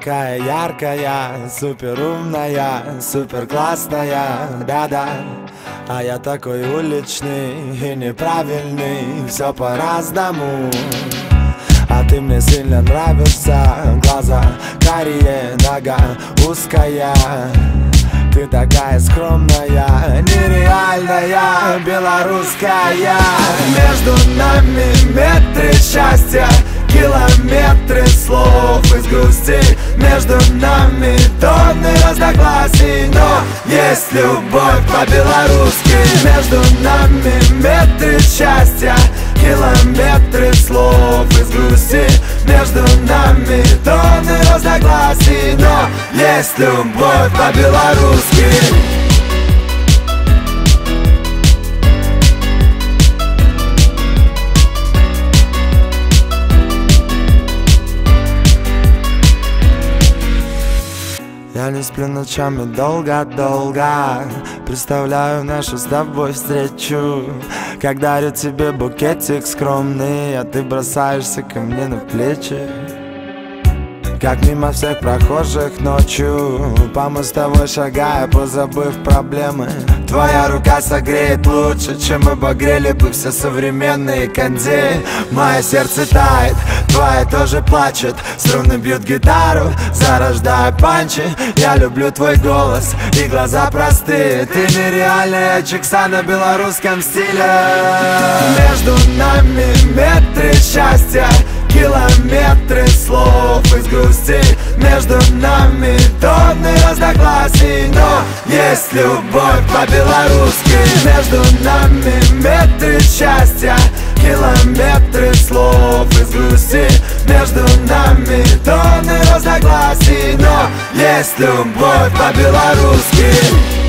такая яркая, супер умная, супер классная, да-да. А я такой уличный и неправильный, все по-разному. А ты мне сильно нравишься, глаза карие, нога узкая. Ты такая скромная, нереальная, белорусская. Между нами метры счастья, километры слов из грусти. Между нами тонны разногласий, но есть любовь по-белорусски. Между нами метры счастья, километры слов из грусти. Между нами тонны разногласий, но есть любовь по-белорусски. Я не сплю ночами долго-долго, представляю нашу с тобой встречу. Как дарю тебе букетик скромный, а ты бросаешься ко мне на плечи. Как мимо всех прохожих ночью, по мостовой шагая, позабыв проблемы. Твоя рука согреет лучше, чем мы погрели бы все современные кондеи. Мое сердце тает, твое тоже плачет. Струны бьют гитару, зарождая панчи. Я люблю твой голос и глаза простые. Ты нереальная чикса на белорусском стиле. Между нами метры счастья, километры слов из грусти. Между нами тонны разногласий, но есть любовь по-белорусски. Между нами метры счастья, километры слов из грусти. Между нами тонны разногласий, но есть любовь по-белорусски.